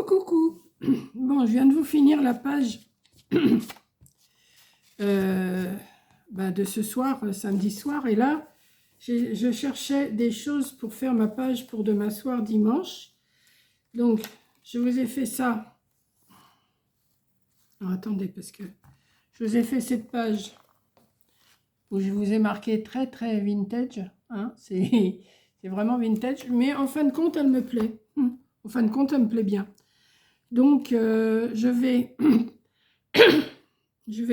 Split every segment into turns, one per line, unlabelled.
Coucou. Bon, je viens de vous finir la page de ce soir, samedi soir. Et là, je cherchais des choses pour faire ma page pour demain soir, dimanche. Donc, je vous ai fait ça. Alors, attendez, parce que je vous ai fait cette page où je vous ai marqué très, très vintage. Hein, c'est vraiment vintage. Mais en fin de compte, elle me plaît. En fin de compte, elle me plaît bien. Donc, je vais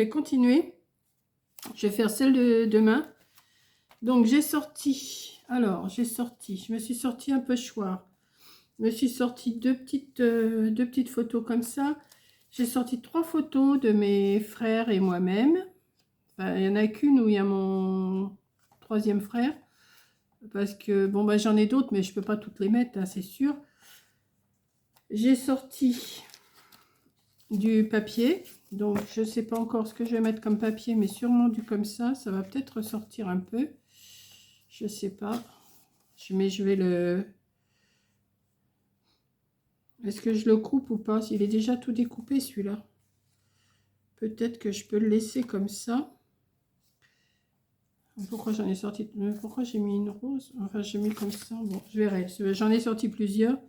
continuer. Je vais faire celle de demain. Donc, je me suis sorti un pochoir. Je me suis sorti deux petites photos comme ça. J'ai sorti 3 photos de mes frères et moi-même. Enfin, il n'y en a qu'une où il y a mon 3e frère. Parce que, bon, j'en ai d'autres, mais je ne peux pas toutes les mettre, hein, c'est sûr. J'ai sorti du papier. Donc, je ne sais pas encore ce que je vais mettre comme papier, mais sûrement du comme ça. Ça va peut-être ressortir un peu. Je ne sais pas. Mais je vais le... Est-ce que je le coupe ou pas? Il est déjà tout découpé, celui-là. Peut-être que je peux le laisser comme ça. Pourquoi j'en ai sorti... Pourquoi j'ai mis une rose? Enfin, j'ai mis comme ça. Bon, je verrai. J'en ai sorti plusieurs.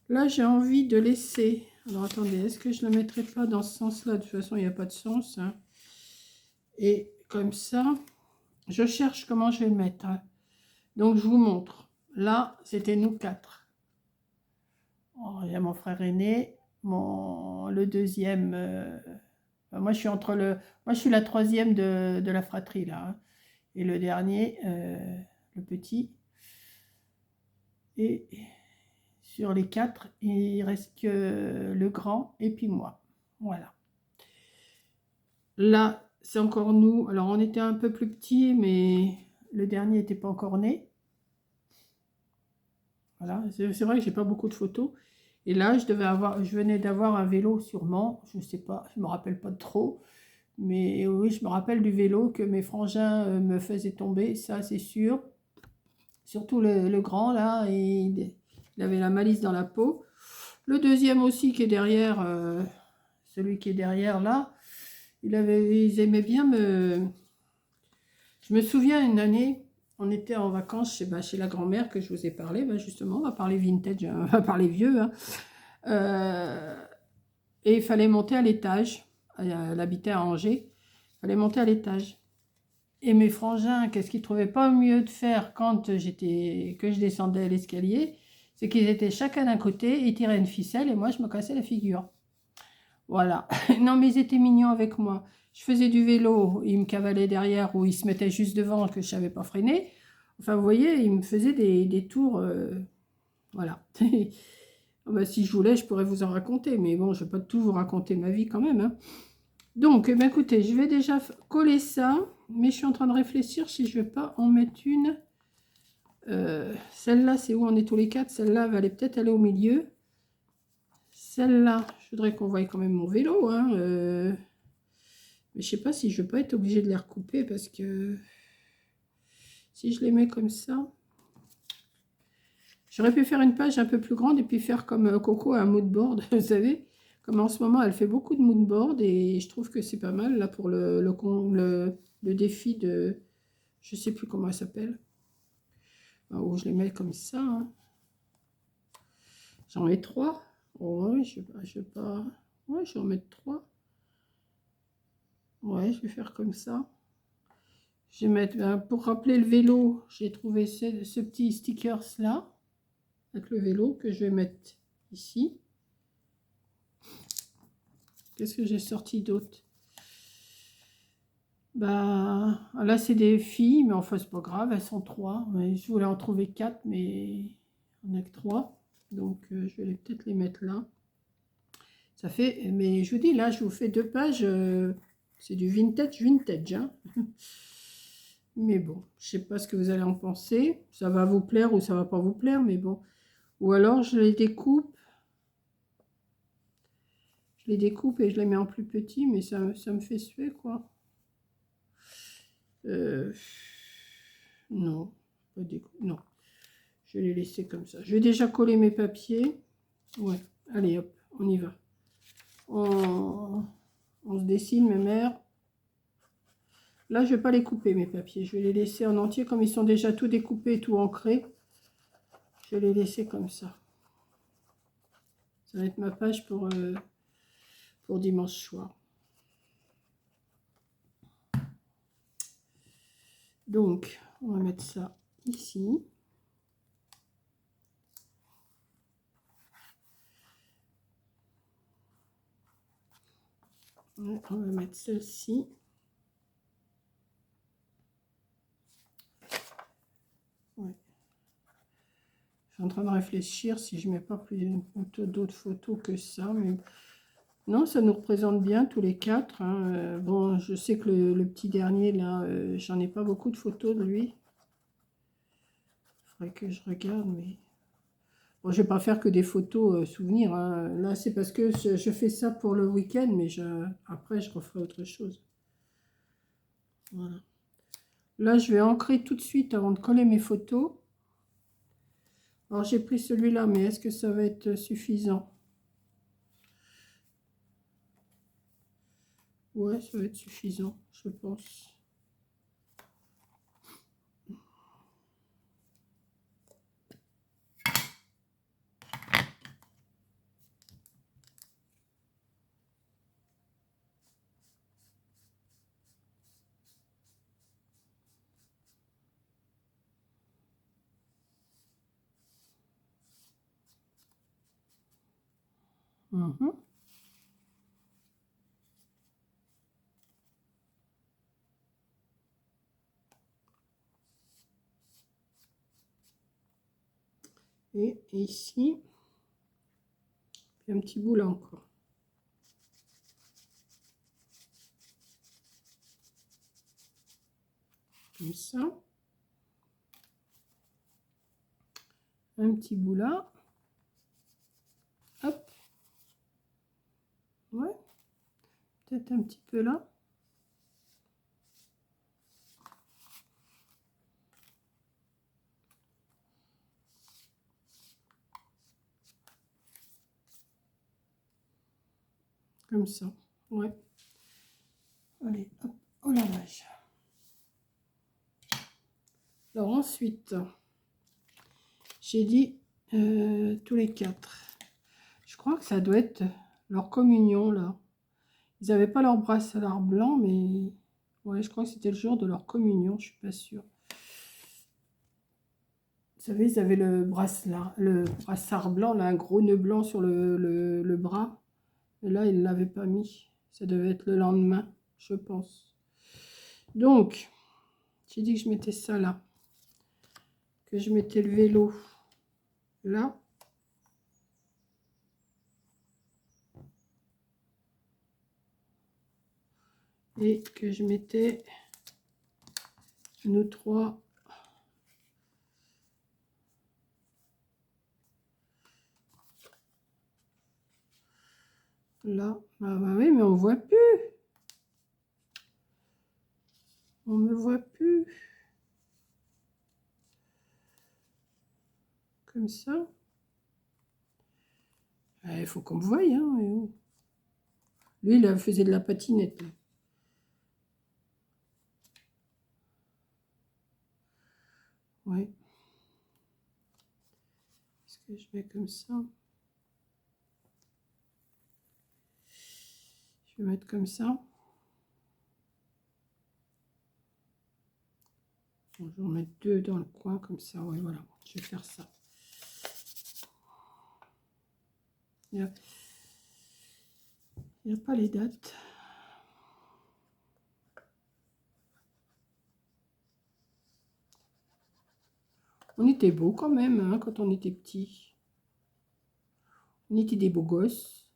Là, j'ai envie de laisser... Alors, attendez. Est-ce que je ne le mettrai pas dans ce sens-là? De toute façon, il n'y a pas de sens. Hein. Et comme ça, je cherche comment je vais le mettre. Hein. Donc, je vous montre. Là, c'était nous 4. Oh, il y a mon frère aîné, le deuxième. Moi, je suis moi, je suis la 3e de la fratrie là, hein. Et le dernier, le petit. Et sur les 4, il reste que le grand et puis moi. Voilà. Là, c'est encore nous. Alors, on était un peu plus petits, mais le dernier n'était pas encore né. Voilà. C'est vrai que j'ai pas beaucoup de photos. Et là, je venais d'avoir un vélo sûrement, je ne sais pas, je ne me rappelle pas trop. Mais oui, je me rappelle du vélo que mes frangins me faisaient tomber, ça c'est sûr. Surtout le grand là, il avait la malice dans la peau. Le deuxième aussi qui est derrière, celui qui est derrière là, ils aimaient bien me... Je me souviens une année, on était en vacances chez la grand-mère que je vous ai parlé, justement, on va parler vintage, on va parler vieux. Hein. Et il fallait monter à l'étage. Elle habitait à Angers. Il fallait monter à l'étage. Et mes frangins, qu'est-ce qu'ils ne trouvaient pas mieux de faire quand que je descendais l'escalier, c'est qu'ils étaient chacun d'un côté, ils tiraient une ficelle et moi je me cassais la figure. Voilà. Non mais ils étaient mignons avec moi. Je faisais du vélo, ils me cavalaient derrière ou ils se mettaient juste devant que je ne savais pas freiner. Enfin vous voyez, ils me faisaient des tours. Voilà. Si je voulais, je pourrais vous en raconter, mais bon, je ne vais pas tout vous raconter ma vie quand même. Hein. Donc, écoutez, je vais déjà coller ça, mais je suis en train de réfléchir si je ne vais pas en mettre une. Celle-là, c'est où on est tous les 4. Celle-là va peut-être aller au milieu. Celle-là, je voudrais qu'on voie quand même mon vélo. Hein, mais je ne sais pas si je ne vais pas être obligée de les recouper parce que si je les mets comme ça... J'aurais pu faire une page un peu plus grande et puis faire comme Coco un mood board, vous savez. Comme en ce moment, elle fait beaucoup de mood board et je trouve que c'est pas mal là pour le défi de... Je sais plus comment elle s'appelle. Où je les mets comme ça. Hein. J'en mets 3. Oh, ouais, je vais pas... Ouais, je vais en mettre 3. Ouais, je vais faire comme ça. Je vais mettre... pour rappeler le vélo, j'ai trouvé ce petit stickers là. Avec le vélo que je vais mettre ici. Qu'est-ce que j'ai sorti d'autre? Là c'est des filles, mais enfin c'est pas grave, elles sont 3. Je voulais en trouver 4, mais on n'a que 3. Donc je vais peut-être les mettre là. Ça fait, mais je vous dis, là je vous fais 2 pages, c'est du vintage. Hein. Mais bon, je sais pas ce que vous allez en penser. Ça va vous plaire ou ça va pas vous plaire, mais bon. Ou alors je les découpe. Je les découpe et je les mets en plus petit, mais ça me fait suer, quoi. Non, pas non. Je vais les laisser comme ça. Je vais déjà coller mes papiers. Ouais, allez hop, On y va. On se dessine, mes mères. Là, je ne vais pas les couper, mes papiers. Je vais les laisser en entier, comme ils sont déjà tout découpés, tout ancrés. Je vais les laisser comme ça. Ça va être ma page pour dimanche soir. Donc, on va mettre ça ici. On va mettre celle-ci. Ouais. Je suis en train de réfléchir si je mets pas plus d'autres photos que ça, mais non, ça nous représente bien tous les quatre. Hein. Bon, je sais que le petit dernier là, j'en ai pas beaucoup de photos de lui. Il faudrait que je regarde, mais bon, je vais pas faire que des photos souvenirs. Hein. Là, c'est parce que je fais ça pour le week-end, mais après, je referai autre chose. Voilà. Là, je vais ancrer tout de suite avant de coller mes photos. Alors, j'ai pris celui-là, mais est-ce que ça va être suffisant? Ouais, ça va être suffisant, je pense. Et ici, il y a un petit bout là encore. Comme ça. Un petit bout là. Hop. Ouais. Peut-être un petit peu là. Comme ça. Ouais. Allez, hop, au lavage. Alors ensuite, j'ai dit tous les quatre. Je crois que ça doit être leur communion là. Ils n'avaient pas leur brassard blanc, mais ouais, je crois que c'était le jour de leur communion, je suis pas sûre. Vous savez, ils avaient le brassard blanc, là, un gros nœud blanc sur le bras. Et là, ils ne l'avaient pas mis. Ça devait être le lendemain, je pense. Donc, j'ai dit que je mettais ça là. Que je mettais le vélo là. Et que je mettais nos trois là. Bah oui, mais on voit plus. On me voit plus. Comme ça. Il faut qu'on me voie. Hein. Lui, il faisait de la patinette. Là. Ouais. Est-ce que je mets comme ça? Je vais mettre comme ça. Bon, je vais en mettre deux dans le coin comme ça. Ouais, voilà. Je vais faire ça. Il n'y a pas les dates. On était beaux quand même, hein, quand on était petits. On était des beaux gosses.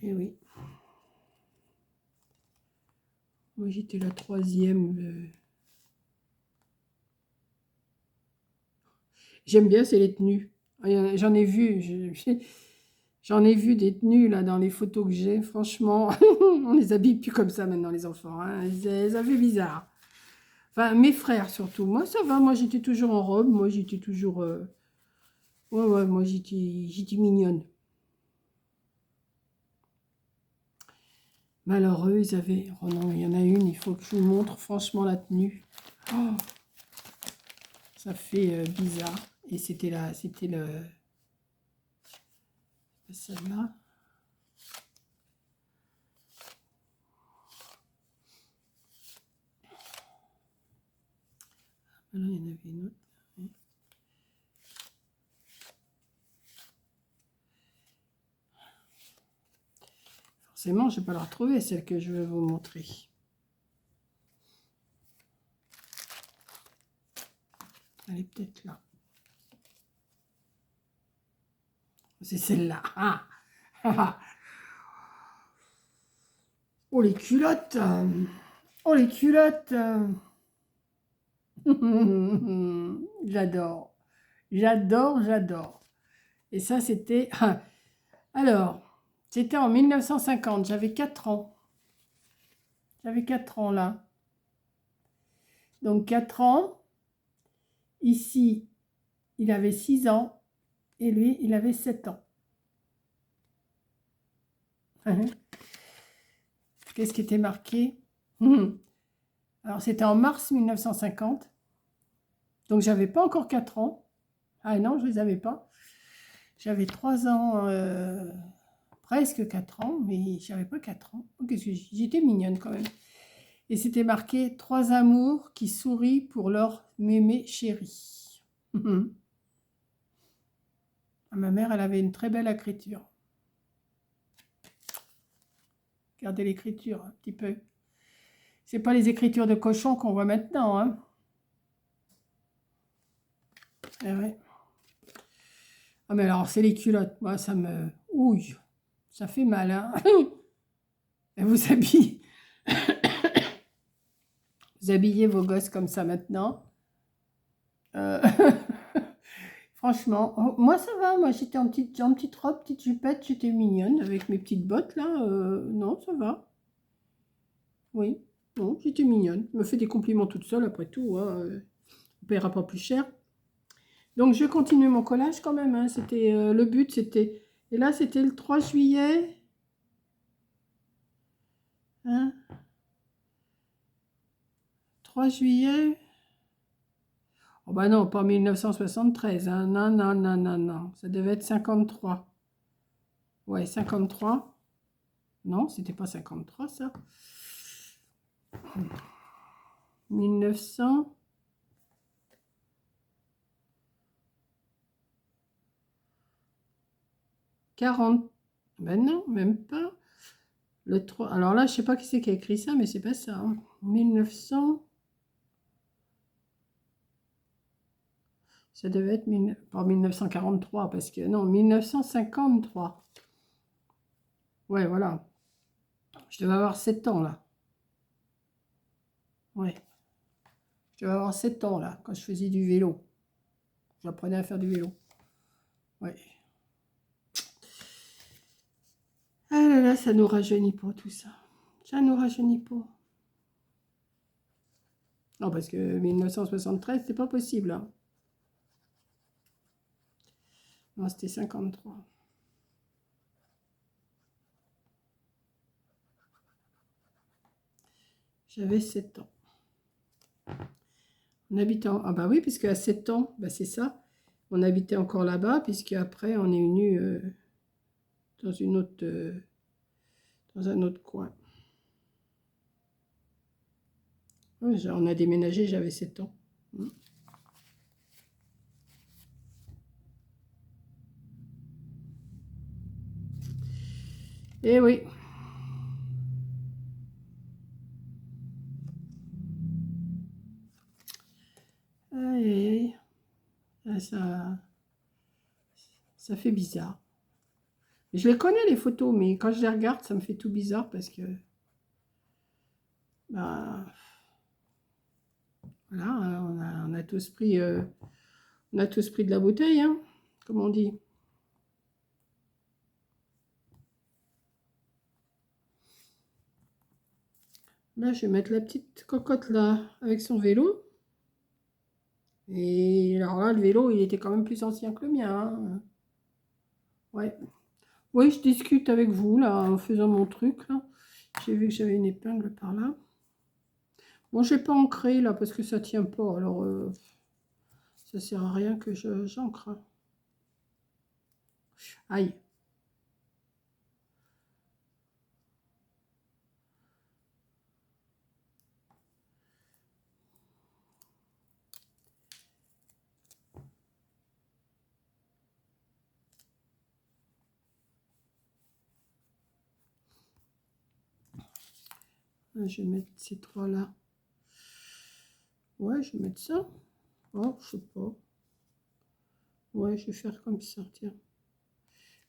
Et oui. Moi, j'étais la troisième. J'aime bien, c'est les tenues. J'en ai vu. J'en ai vu des tenues là dans les photos que j'ai. Franchement, on les habille plus comme ça maintenant, les enfants. Hein. Ça fait bizarre. Enfin, mes frères surtout. Moi, ça va. Moi, j'étais toujours en robe. Moi, j'étais toujours... Ouais, ouais, moi j'étais mignonne. Malheureux, ils avaient... Oh non, il y en a une, il faut que je vous montre franchement la tenue. Oh, ça fait bizarre. Et c'était là, c'était le... Celle-là. Là, il y en avait une autre. Oui. Forcément, je ne vais pas la retrouver, celle que je vais vous montrer. Elle est peut-être là. C'est celle-là. Ah, ah. Oh, les culottes. Oh, les culottes. J'adore. J'adore, j'adore. Et ça, c'était... Alors, c'était en 1950. J'avais 4 ans. J'avais 4 ans, là. Donc, 4 ans. Ici, il avait 6 ans. Et lui, il avait 7 ans. Qu'est-ce qui était marqué? Alors, c'était en mars 1950. Donc, j'avais pas encore 4 ans. Ah non, je les avais pas. J'avais 3 ans, presque 4 ans, mais j'avais pas 4 ans. Qu'est-ce que j'étais mignonne quand même. Et c'était marqué « 3 amours qui sourient pour leur mémé chéri ». Ma mère, elle avait une très belle écriture. Regardez l'écriture un petit peu. C'est pas les écritures de cochon qu'on voit maintenant, hein. Eh ouais. Ah mais alors, c'est les culottes. Moi, ça me... Ouille, ça fait mal, hein. Et vous habillez... vous habillez vos gosses comme ça maintenant. Franchement, moi ça va. Moi, j'étais en petite robe, petite jupette. J'étais mignonne avec mes petites bottes, là. Non, ça va. Oui, non, j'étais mignonne. Je me fais des compliments toute seule, après tout. Hein. On ne paiera pas plus cher. Donc, je continue mon collage quand même. Hein. C'était le but, c'était... Et là, c'était le 3 juillet. Hein, 3 juillet. Oh bah non, pas 1973. Hein. Non, non, non, non, non. Ça devait être 53. Ouais, 53. Non, c'était pas 53, ça. 1940. Ben non, même pas. Le 3. Alors là, je sais pas qui c'est qui a écrit ça, mais c'est pas ça. Hein. 1900. Ça devait être pas 1943, parce que non, 1953. Ouais, voilà. Je devais avoir 7 ans là. Ouais. Je devais avoir 7 ans là, quand je faisais du vélo. J'apprenais à faire du vélo. Ouais. Ah là là, ça nous rajeunit pas tout ça. Ça nous rajeunit pas. Non, parce que 1973, c'est pas possible. Hein. Non, c'était 53. J'avais 7 ans. On habitait Ah bah oui, puisque à 7 ans, bah c'est ça. On habitait encore là-bas, puisque après on est venu dans une autre, dans un autre coin. Ouais, on a déménagé, j'avais 7 ans. Eh oui. Aïe, aïe, aïe. Ah, ça fait bizarre. Je les connais les photos, mais quand je les regarde, ça me fait tout bizarre parce que bah, voilà, on a tous pris, on a tous pris de la bouteille, hein, comme on dit. Là, je vais mettre la petite cocotte là avec son vélo. Et alors là, le vélo, il était quand même plus ancien que le mien, hein. Ouais. Oui, je discute avec vous, là, en faisant mon truc, là. J'ai vu que j'avais une épingle par là. Bon, j'ai pas ancré, là, parce que ça tient pas. Alors, ça sert à rien que j'ancre, hein. Aïe. Je vais mettre ces trois-là. Ouais, je vais mettre ça. Oh, je sais pas. Ouais, je vais faire comme ça, tiens.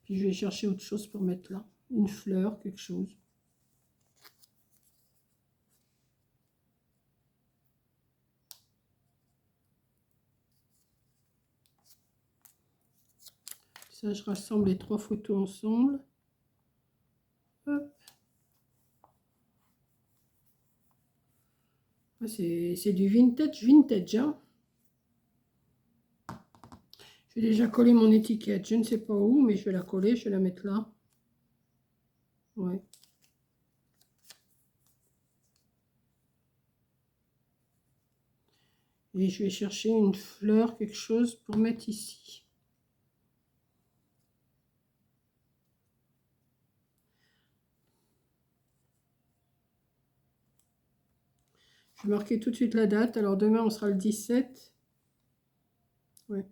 Puis je vais chercher autre chose pour mettre là. Une fleur, quelque chose. Ça, je rassemble les trois photos ensemble. Hop. Ah, c'est du vintage, hein. J'ai déjà collé mon étiquette. Je ne sais pas où, mais je vais la coller, je vais la mettre là. Ouais. Et je vais chercher une fleur, quelque chose pour mettre ici. Je vais marquer tout de suite la date. Alors demain, on sera le 17. Ouais.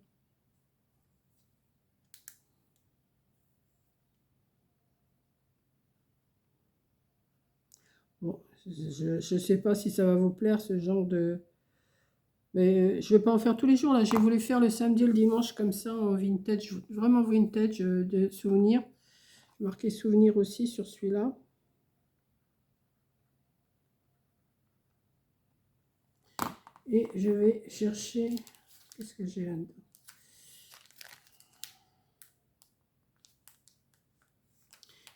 Bon, je ne sais pas si ça va vous plaire, ce genre de... Mais je ne vais pas en faire tous les jours, là. J'ai voulu faire le samedi et le dimanche comme ça, en vintage, vraiment vintage, de souvenirs. Marquer souvenir aussi sur celui-là. Et je vais chercher... Qu'est-ce que j'ai là-dedans?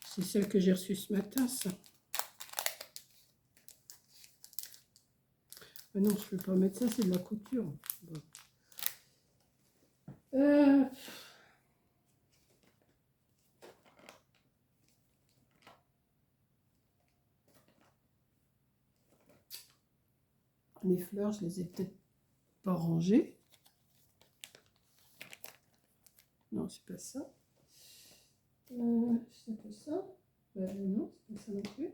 C'est celle que j'ai reçue ce matin, ça. Ah non, je ne peux pas mettre ça, c'est de la couture. Bon. Les fleurs, je les ai peut-être pas rangées. Non, c'est pas ça. C'est pas ça. Non, c'est pas ça non plus.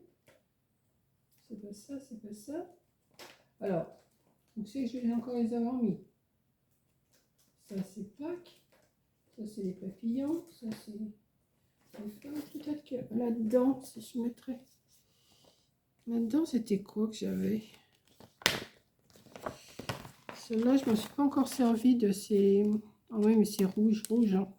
C'est pas ça, c'est pas ça. Alors, vous savez que je vais encore les avoir mis. Ça, c'est Pâques. Ça, c'est les papillons. Ça, c'est les fleurs. Peut-être que là-dedans, si je mettrais... Là-dedans, c'était quoi que j'avais? Celle-là, je ne me suis pas encore servi de ces... Ah oui, mais c'est rouge, rouge, hein.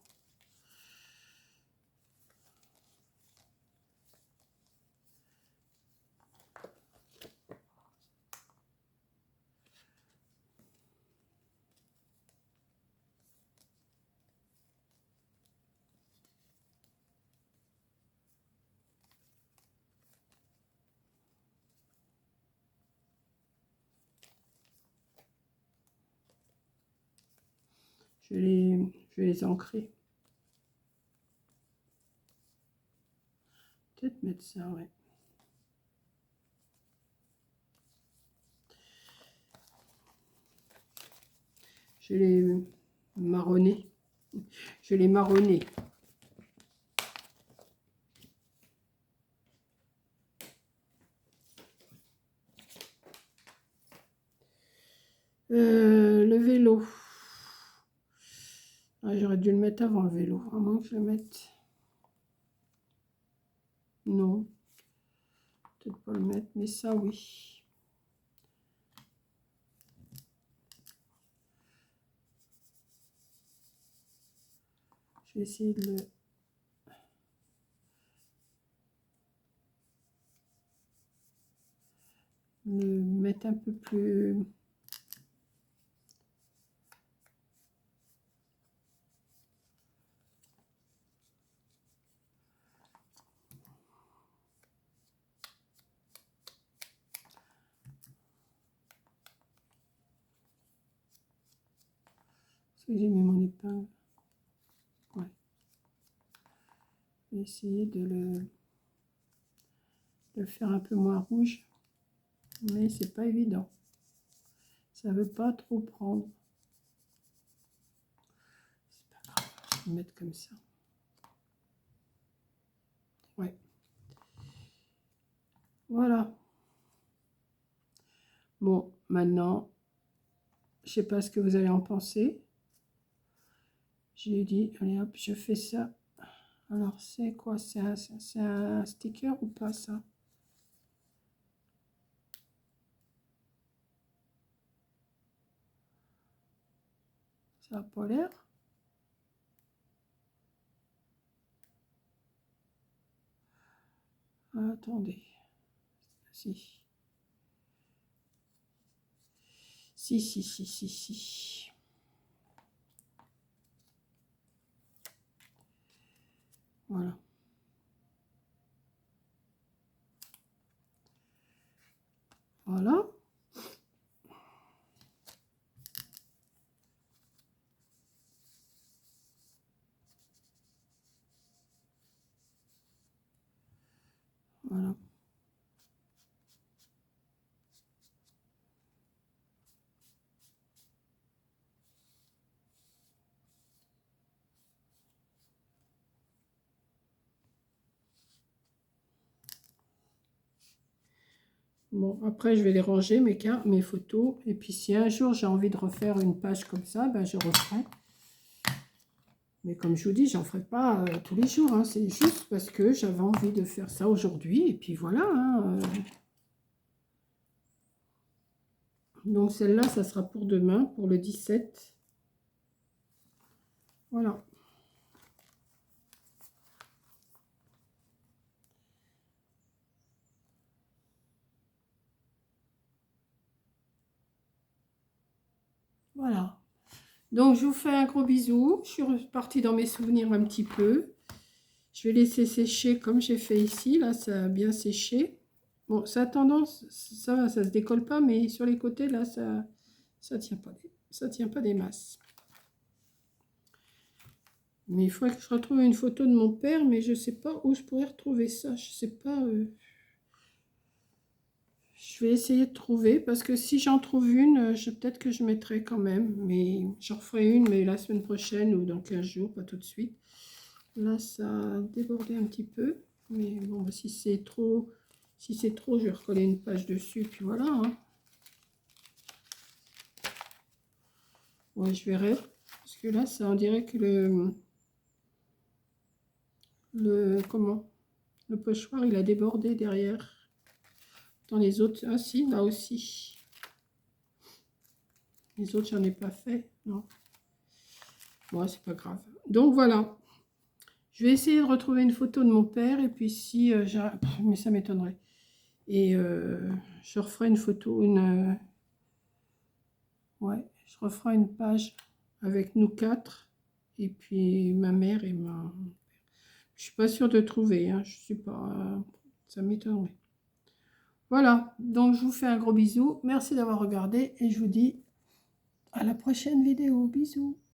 Je vais les ancrer. Peut-être mettre ça, ouais. Je vais les marronner. Je vais les marronner. Le vélo. Ah, j'aurais dû le mettre avant le vélo. À moins que je le mette. Non. Peut-être pas le mettre, mais ça, oui. Je vais essayer de le mettre un peu plus... que j'ai mis mon épingle. Ouais. Je vais essayer de le faire un peu moins rouge, mais c'est pas évident. Ça veut pas trop prendre. C'est pas grave, je vais le mettre comme ça. Ouais. Voilà. Bon, maintenant, je sais pas ce que vous allez en penser. J'ai dit, allez hop, je fais ça. Alors, c'est quoi? C'est un sticker ou pas, ça? Ça n'a pas l'air. Attendez. Si. Si. Voilà. Voilà. Voilà. Bon, après, je vais les ranger, mes photos. Et puis, si un jour, j'ai envie de refaire une page comme ça, ben, je referai. Mais comme je vous dis, j'en ferai pas tous les jours. Hein. C'est juste parce que j'avais envie de faire ça aujourd'hui. Et puis, voilà. Hein, Donc, celle-là, ça sera pour demain, pour le 17. Voilà. Voilà. Donc, je vous fais un gros bisou. Je suis repartie dans mes souvenirs un petit peu. Je vais laisser sécher comme j'ai fait ici. Là, ça a bien séché. Bon, ça a tendance, ça va, ça se décolle pas, mais sur les côtés, là, ça tient pas, ça tient pas des masses. Mais il faudrait que je retrouve une photo de mon père, mais je sais pas où je pourrais retrouver ça. Je sais pas. Je vais essayer de trouver, parce que si j'en trouve une, peut-être que je mettrai quand même. Mais j'en referai une, mais la semaine prochaine ou dans 15 jours, pas tout de suite. Là, ça a débordé un petit peu. Mais bon, bah, si c'est trop, je vais recoller une page dessus, puis voilà. Hein. Ouais, je verrai. Parce que là, ça, on dirait que comment? Le pochoir, il a débordé derrière. Dans les autres, ah si, là aussi. Les autres, j'en ai pas fait, non. Bon, c'est pas grave. Donc voilà. Je vais essayer de retrouver une photo de mon père, et puis si mais ça m'étonnerait. Et je referai une photo, ouais, je referai une page avec nous quatre, et puis ma mère et ma... Je suis pas sûre de trouver, hein, je suis pas... ça m'étonnerait. Voilà, donc je vous fais un gros bisou. Merci d'avoir regardé et je vous dis à la prochaine vidéo. Bisous.